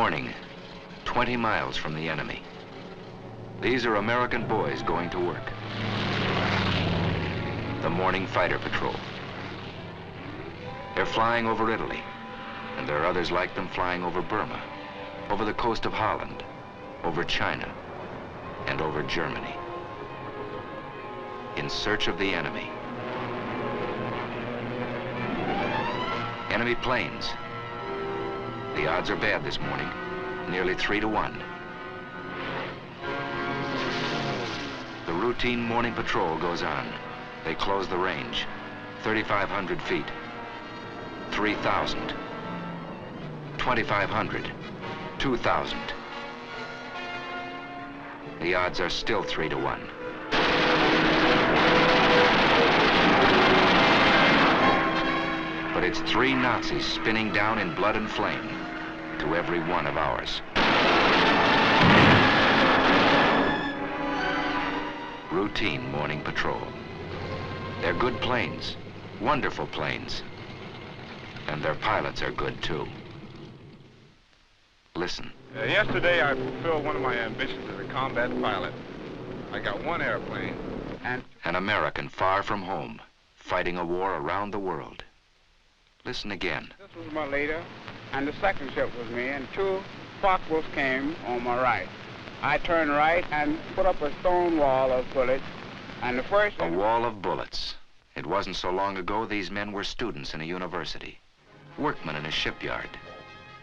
morning, 20 miles from the enemy. These are American boys going to work. The morning fighter patrol. They're flying over Italy, and there are others like them flying over Burma, over the coast of Holland, over China, and over Germany, in search of the enemy. Enemy planes. The odds are bad this morning, nearly 3 to 1. The routine morning patrol goes on. They close the range, 3,500 feet, 3,000, 2,500, 2,000. The odds are still 3 to 1. But it's 3 Nazis spinning down in blood and flame to every one of ours. Routine morning patrol. They're good planes, wonderful planes. And their pilots are good too. Listen. Yesterday I fulfilled one of my ambitions as a combat pilot. I got 1 airplane and... An American far from home, fighting a war around the world. Listen again. This was my leader, and the second ship was me, and 2 Focke-Wulfs came on my right. I turned right and put up a stone wall of bullets, and the first... A wall of bullets. It wasn't so long ago these men were students in a university, workmen in a shipyard,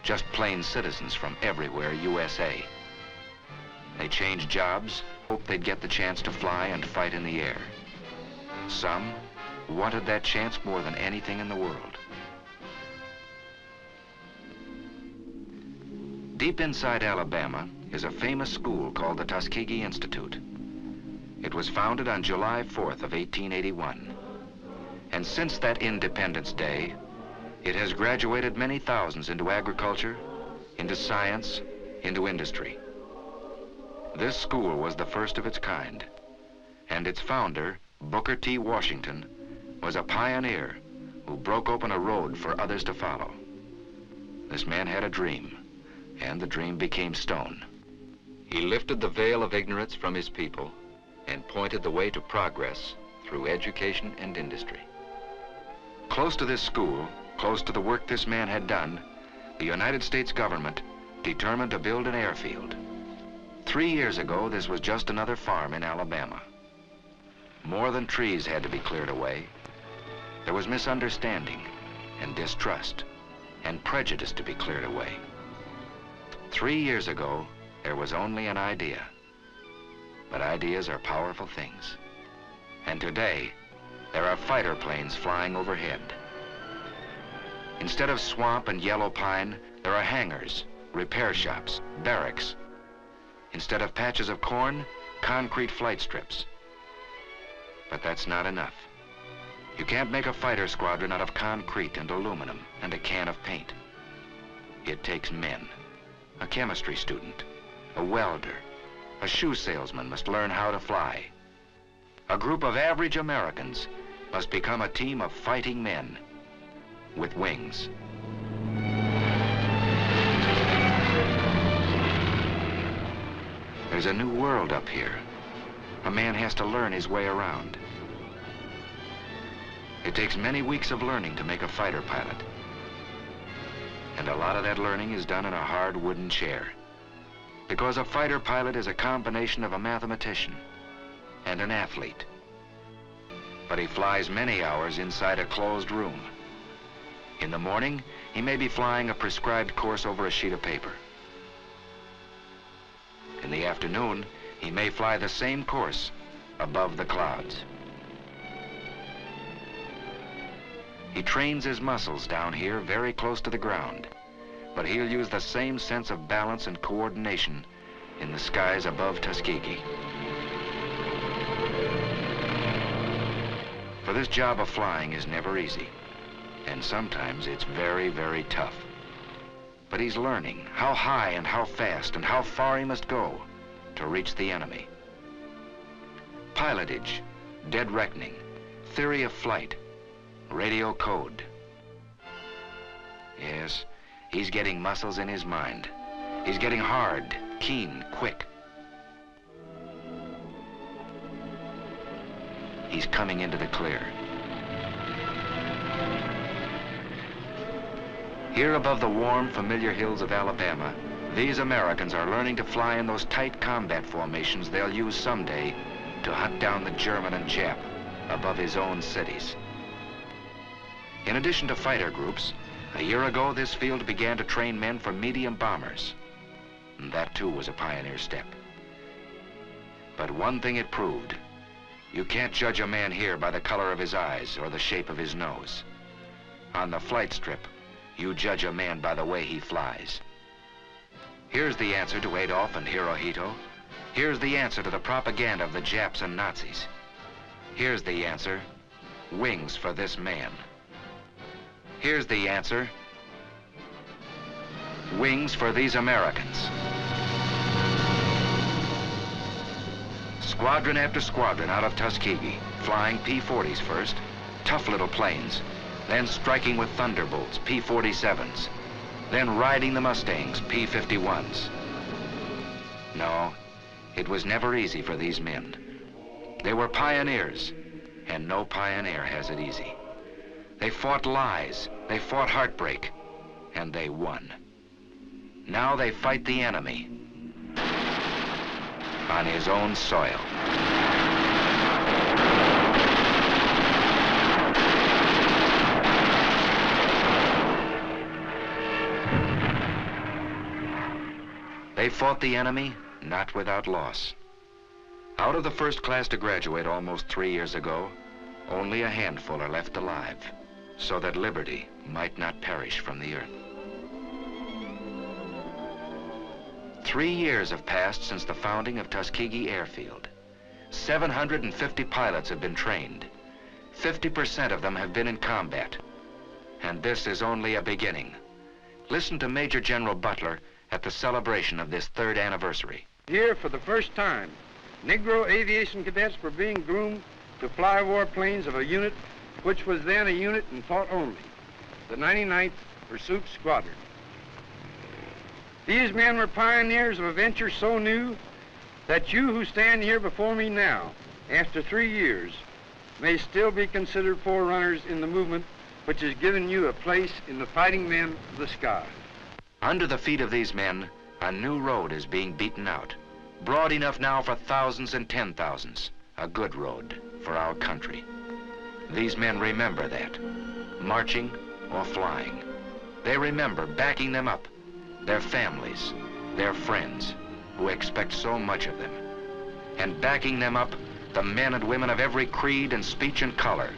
just plain citizens from everywhere USA. They changed jobs, hoped they'd get the chance to fly and fight in the air. Some wanted that chance more than anything in the world. Deep inside Alabama is a famous school called the Tuskegee Institute. It was founded on July 4th of 1881. And since that Independence Day, it has graduated many thousands into agriculture, into science, into industry. This school was the first of its kind, and its founder, Booker T. Washington, was a pioneer who broke open a road for others to follow. This man had a dream, and the dream became stone. He lifted the veil of ignorance from his people and pointed the way to progress through education and industry. Close to this school, close to the work this man had done, the United States government determined to build an airfield. 3 years ago, this was just another farm in Alabama. More than trees had to be cleared away. There was misunderstanding and distrust and prejudice to be cleared away. 3 years ago, there was only an idea. But ideas are powerful things. And today, there are fighter planes flying overhead. Instead of swamp and yellow pine, there are hangars, repair shops, barracks. Instead of patches of corn, concrete flight strips. But that's not enough. You can't make a fighter squadron out of concrete and aluminum and a can of paint. It takes men. A chemistry student, a welder, a shoe salesman must learn how to fly. A group of average Americans must become a team of fighting men with wings. There's a new world up here. A man has to learn his way around. It takes many weeks of learning to make a fighter pilot. And a lot of that learning is done in a hard wooden chair. Because a fighter pilot is a combination of a mathematician and an athlete. But he flies many hours inside a closed room. In the morning, he may be flying a prescribed course over a sheet of paper. In the afternoon, he may fly the same course above the clouds. He trains his muscles down here very close to the ground, but he'll use the same sense of balance and coordination in the skies above Tuskegee. For this job of flying is never easy, and sometimes it's very, very tough. But he's learning how high and how fast and how far he must go to reach the enemy. Pilotage, dead reckoning, theory of flight, radio code. Yes, he's getting muscles in his mind, He's getting hard, keen, quick. He's coming into the clear. Here above the warm, familiar hills of Alabama, these Americans are learning to fly in those tight combat formations they'll use someday to hunt down the German and Jap above his own cities. In addition to fighter groups, a year ago this field began to train men for medium bombers. And that too was a pioneer step. But one thing it proved: you can't judge a man here by the color of his eyes or the shape of his nose. On the flight strip, you judge a man by the way he flies. Here's the answer to Adolf and Hirohito. Here's the answer to the propaganda of the Japs and Nazis. Here's the answer: wings for this man. Here's the answer: wings for these Americans. Squadron after squadron out of Tuskegee, flying P-40s first, tough little planes, then striking with Thunderbolts, P-47s, then riding the Mustangs, P-51s. No, it was never easy for these men. They were pioneers, and no pioneer has it easy. They fought lies, they fought heartbreak, and they won. Now they fight the enemy on his own soil. They fought the enemy, not without loss. Out of the first class to graduate almost 3 years ago, only a handful are left alive, so that liberty might not perish from the earth. 3 years have passed since the founding of Tuskegee Airfield. 750 pilots have been trained. 50% of them have been in combat. And this is only a beginning. Listen to Major General Butler at the celebration of this 3rd anniversary. Here, for the first time, Negro aviation cadets were being groomed to fly warplanes of a unit which was then a unit in thought only, the 99th Pursuit Squadron. These men were pioneers of a venture so new that you who stand here before me now, after 3 years, may still be considered forerunners in the movement which has given you a place in the fighting men of the sky. Under the feet of these men, a new road is being beaten out. Broad enough now for thousands and 10,000s. A good road for our country. These men remember that, marching or flying. They remember backing them up, their families, their friends, who expect so much of them. And backing them up, the men and women of every creed and speech and color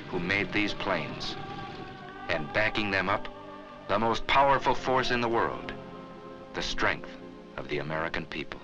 who made these planes. And backing them up, the most powerful force in the world, the strength of the American people.